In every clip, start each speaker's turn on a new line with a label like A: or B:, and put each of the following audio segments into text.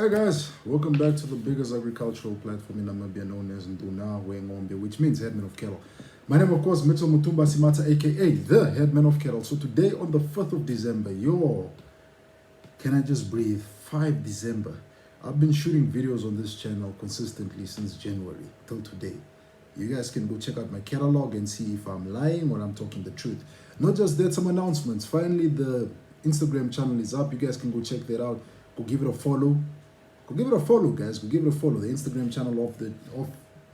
A: Alright guys, welcome back to the biggest agricultural platform in Namibia known as Nduna Wengombe, which means headman of cattle. My name of course Mitso Mutumba Simata aka the headman of cattle. So today on the 5th of December, can I just breathe? 5 December. I've been shooting videos on this channel consistently since January till today. You guys can go check out my catalog and see if I'm lying or I'm talking the truth. Not just that, some announcements. Finally, the Instagram channel is up. You guys can go check that out. Go give it a follow. Go give it a follow, guys. Go give it a follow. The Instagram channel of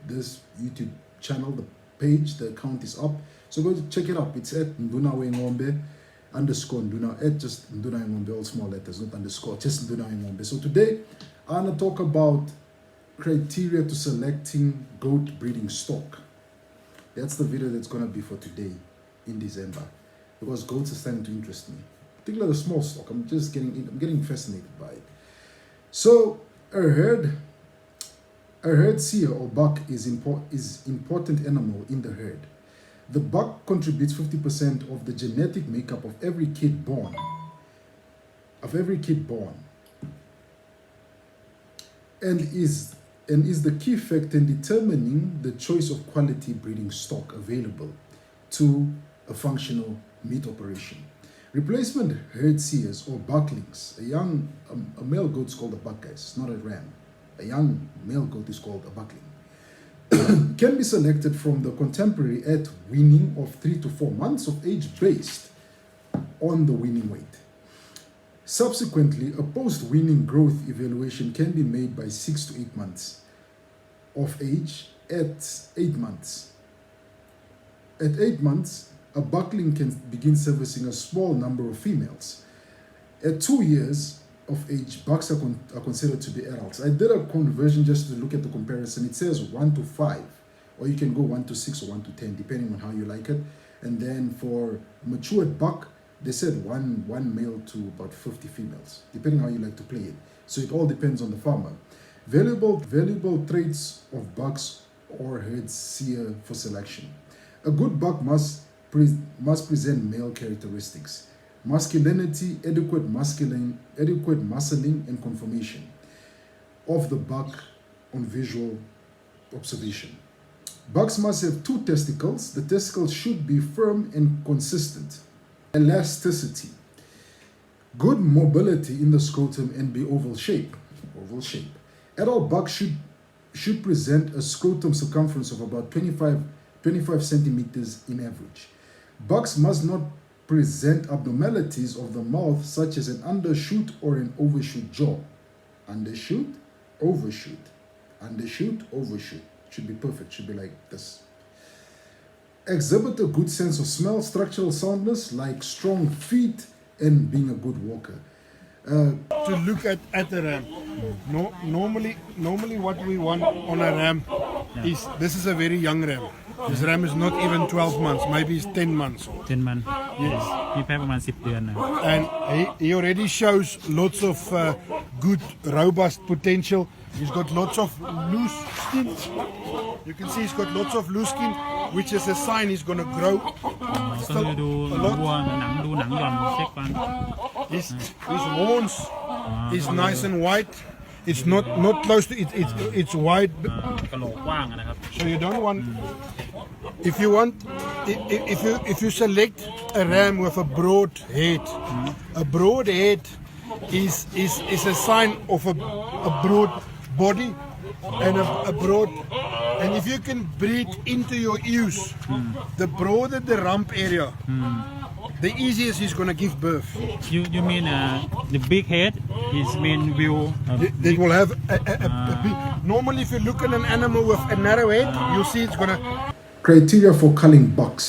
A: this YouTube channel, the page, the account is up. So go check it up. It's at Nduna Wengombe _Nduna. At just Nduna Wengombe, all small letters, not underscore. Just Nduna Wengombe. So today, I want to talk about criteria to selecting goat breeding stock. That's the video that's gonna be for today in December, because goats are starting to interest me, particularly the small stock. I'm getting fascinated by it. So a herd seer or buck is important animal in the herd. The buck contributes 50% of the genetic makeup of every kid born. And is the key factor in determining the choice of quality breeding stock available to a functional meat operation. Replacement herd seers or bucklings, a male goat is called a buck, guys, not a ram. A young male goat is called a buckling. Can be selected from the contemporary at weaning of 3 to 4 months of age based on the weaning weight. Subsequently, a post-weaning growth evaluation can be made by 6 to 8 months of age. At 8 months, a buckling can begin servicing a small number of females. At 2 years of age, bucks are considered to be adults. I did a conversion just to look at the comparison. It says 1 to 5, or you can go 1 to 6 or 1 to 10, depending on how you like it. And then for matured buck, they said one male to about 50 females, depending how you like to play it. So it all depends on the farmer. Valuable traits of bucks or herd seer for selection. A good buck must present male characteristics: masculinity, adequate muscling, and conformation of the buck on visual observation. Bucks must have 2 testicles. The testicles should be firm and consistent. Elasticity, good mobility in the scrotum and be oval shape. Adult bucks should present a scrotum circumference of about 25 centimeters in average. Bucks must not present abnormalities of the mouth, such as an undershoot or an overshoot jaw. Undershoot, overshoot. Should be perfect, should be like this. Exhibit a good sense of smell, structural soundness, like strong feet, and being a good walker.
B: To look at the ram. Normally what we want on a ram is, this is a very young ram. This ram is not even 12 months, maybe it's 10 months.
C: 10 months.
B: Yes.
C: มีแพะประมาณ10 เดือนนะ
B: And he already shows lots of good, robust potential. He's got lots of loose skin. You can see he's got lots of loose skin, which is a sign he's going to grow.
C: ก็คือดูวัวหนังหย่อนเช็คฟัน
B: His horns is nice and white. It's not close to it. It's wide.
C: กะโหลกกว้างนะครับ
B: So you don't want. If you select a ram with a broad head, a broad head is a sign of a broad body and a broad. And if you can breathe into your ears, the broader the rump area, the easier he's going to give birth.
C: You mean the big head is mean will
B: They will have a big. Normally, if you look at an animal with a narrow head, you see it's going to.
A: Criteria for culling bucks.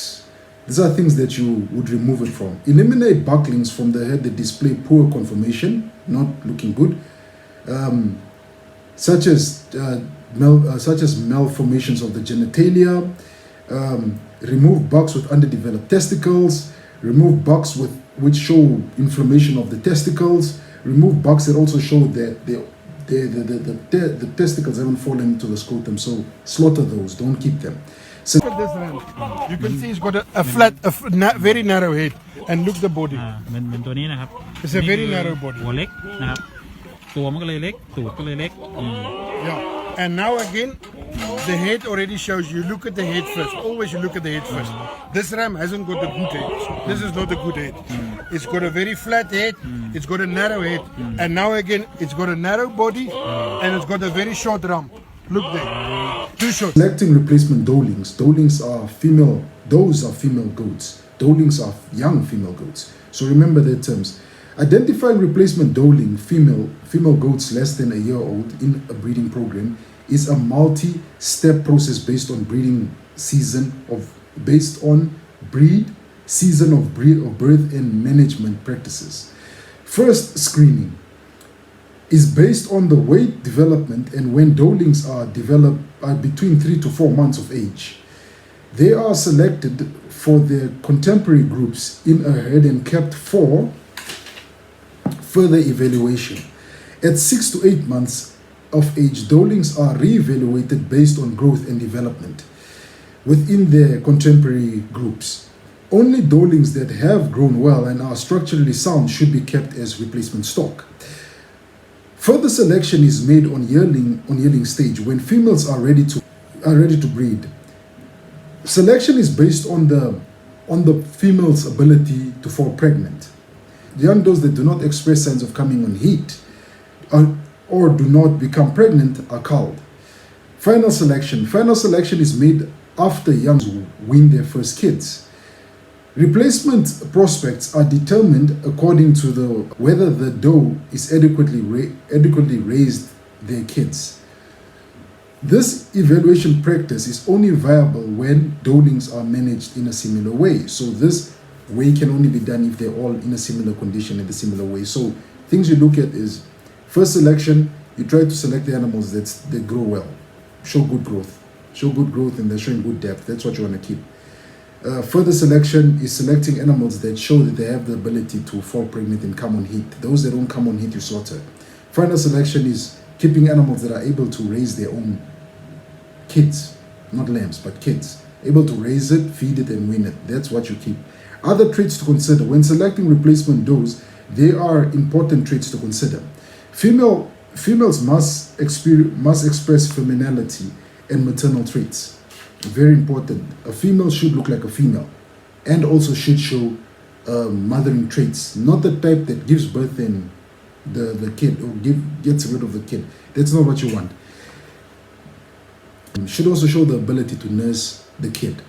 A: These are things that you would remove it from. Eliminate bucklings from the herd that display poor conformation, not looking good, such as malformations of the genitalia. Remove bucks with underdeveloped testicles. Remove bucks which show inflammation of the testicles. Remove bucks that also show that the testicles haven't fallen into the scrotum. So slaughter those. Don't keep them.
B: Look at this ram. You can see he's got very narrow head, and look the body.
C: เหมือนตัวนี้นะครับ
B: It's a very narrow body.
C: หัวเล็กนะครับ ตัวมันก็เลยเล็กตูดก็เลยเล็ก
B: Yeah. And now again, the head already shows you. Look at the head first. Always you look at the head first. This ram hasn't got a good head. This is not a good head. It's got a very flat head. It's got a narrow head. And now again, it's got a narrow body and it's got a very short rump. Look there. Too short.
A: Selecting replacement doelings. Doelings are female. Those are female goats. Doelings are young female goats. So remember their terms. Identifying replacement doeling female goats less than a year old in a breeding program is a multi-step process based on season of birth and management practices. First, screening is based on the weight development and when doelings are between 3 to 4 months of age. They are selected for their contemporary groups in a herd and kept for further evaluation. At 6 to 8 months of age, doelings are re-evaluated based on growth and development within their contemporary groups. Only doelings that have grown well and are structurally sound should be kept as replacement stock. Further selection is made on yearling stage when females are ready to breed. Selection is based on the female's ability to fall pregnant. Young does that do not express signs of coming on heat or do not become pregnant are culled. Final selection is made after youngs win their first kids. Replacement prospects are determined according to whether the doe is adequately raised their kids. This evaluation practice is only viable when doelings are managed in a similar way. So this way can only be done if they're all in a similar condition in a similar way. So things you look at is first selection, you try to select the animals that grow well, show good growth and they're showing good depth. That's what you want to keep. Further selection is selecting animals that show that they have the ability to fall pregnant and come on heat. Those that don't come on heat, you slaughter. Final selection is keeping animals that are able to raise their own kids, not lambs, but kids. Able to raise it, feed it, and wean it. That's what you keep. Other traits to consider. When selecting replacement does, there are important traits to consider. Females must express femininity and maternal traits. Very important. A female should look like a female and also should show mothering traits. Not the type that gives birth in the kid or gets rid of the kid. That's not what you want. Should also show the ability to nurse the kid,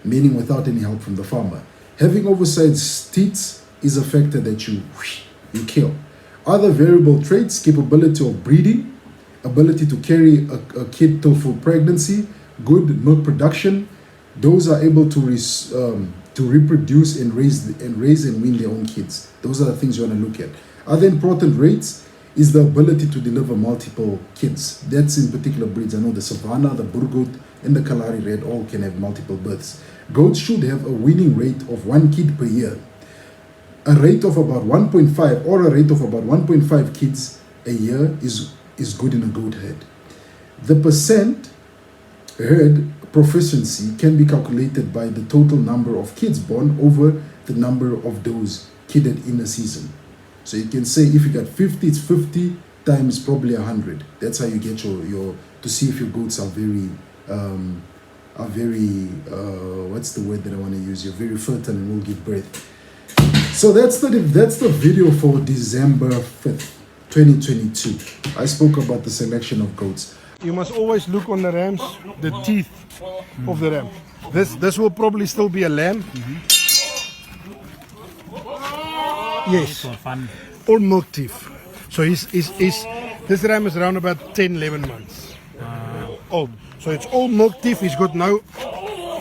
A: meaning without any help from the farmer. Having oversized teats is a factor that you kill. Other variable traits: capability of breeding, ability to carry a kid till full pregnancy, good milk production. Those are able to reproduce and raise and wean their own kids. Those are the things you want to look at. Other important traits is the ability to deliver multiple kids. That's in particular breeds. I know the Savannah, the Burgoat, and the Kalahari Red all can have multiple births. Goats should have a weaning rate of 1 kid per year. A rate of about 1.5 or a rate of about 1.5 kids a year is good in a goat herd. The percent herd proficiency can be calculated by the total number of kids born over the number of those kidded in a season. So you can say if you got 50, it's 50 times probably 100. That's how you get your to see if your goats are very what's the word that I want to use? You're very fertile and will give birth. So that's the video for December 5th, 2022. I spoke about the selection of goats.
B: You must always look on the rams, the teeth of the ram. This will probably still be a lamb. Yes,
C: ส่วนฟัน
B: all milk teeth. So this ram is around about 10-11 months old. So it's all milk teeth. He's got no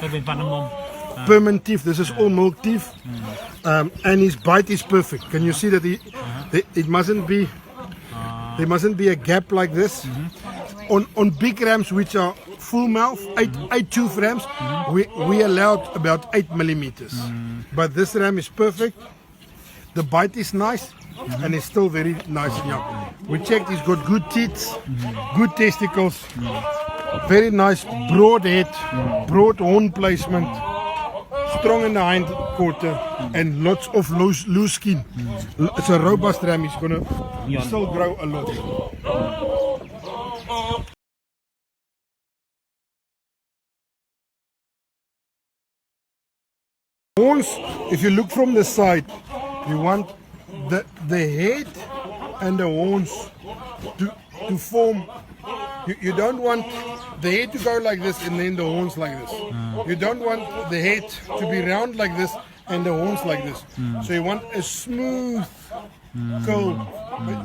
C: ก็เป็นฟันน้ำนม
B: permanent teeth. This is all milk teeth, and his bite is perfect. Can you see that it mustn't be? There mustn't be a gap like this. On big rams which are full mouth, 8 tooth rams, we allowed about 8 millimeters. But this ram is perfect. The bite is nice, and it's still very nice and young. We checked; he's got good teeth, good testicles, very nice broad head, broad horn placement. strong in the hind quarter and lots of loose skin. It's a robust ram. He's gonna still grow a lot. Horns, if you look from the side, you want the head and the horns to form. You don't want the head to go like this and then the horns like this. You don't want the head to be round like this and the horns like this. So you want a smooth curl.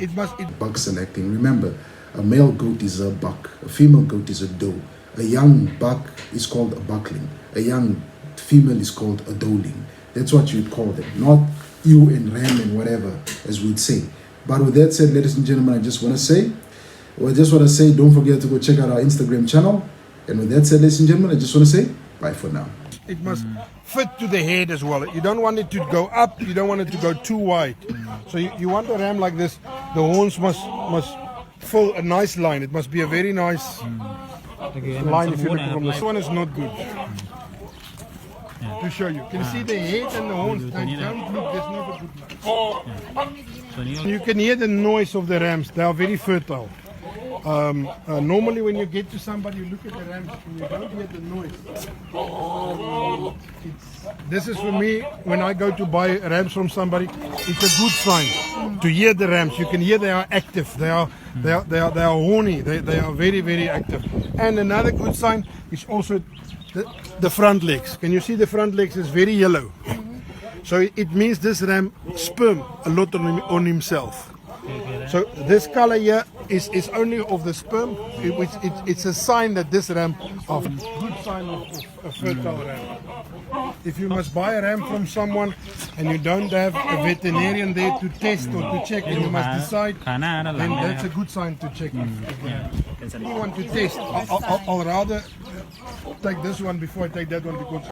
B: It must.
A: Buck selecting. Remember, a male goat is a buck, a female goat is a doe. A young buck is called a buckling. A young female is called a doeling. That's what you'd call them, not ewe and ram and whatever, as we'd say. But with that said, ladies and gentlemen, I just want to say, don't forget to go check out our Instagram channel. And with that said, ladies and gentlemen, I just want to say bye for now.
B: It must fit to the head as well. You don't want it to go up. You don't want it to go too wide. So you want a ram like this. The horns must fill a nice line. It must be a very nice line. If you look from this one, is not good. To show you, can you see the head and the horns? They don't look. There's not a good line. You can hear the noise of the rams. They are very fertile. Normally when you get to somebody, you look at the rams and you don't hear the noise. This is for me, when I go to buy rams from somebody, it's a good sign to hear the rams. You can hear they are active, they are horny, they are very, very active. And another good sign is also the front legs. Can you see the front legs is very yellow? So it means this ram sperm a lot on himself. So this color here is only of the sperm. It's a sign that this ram of good sign of a fertile ram. If you must buy a ram from someone and you don't have a veterinarian there to test or to check, and you must decide, then that's a good sign to check. If you want to test, I'll rather take this one before I take that one because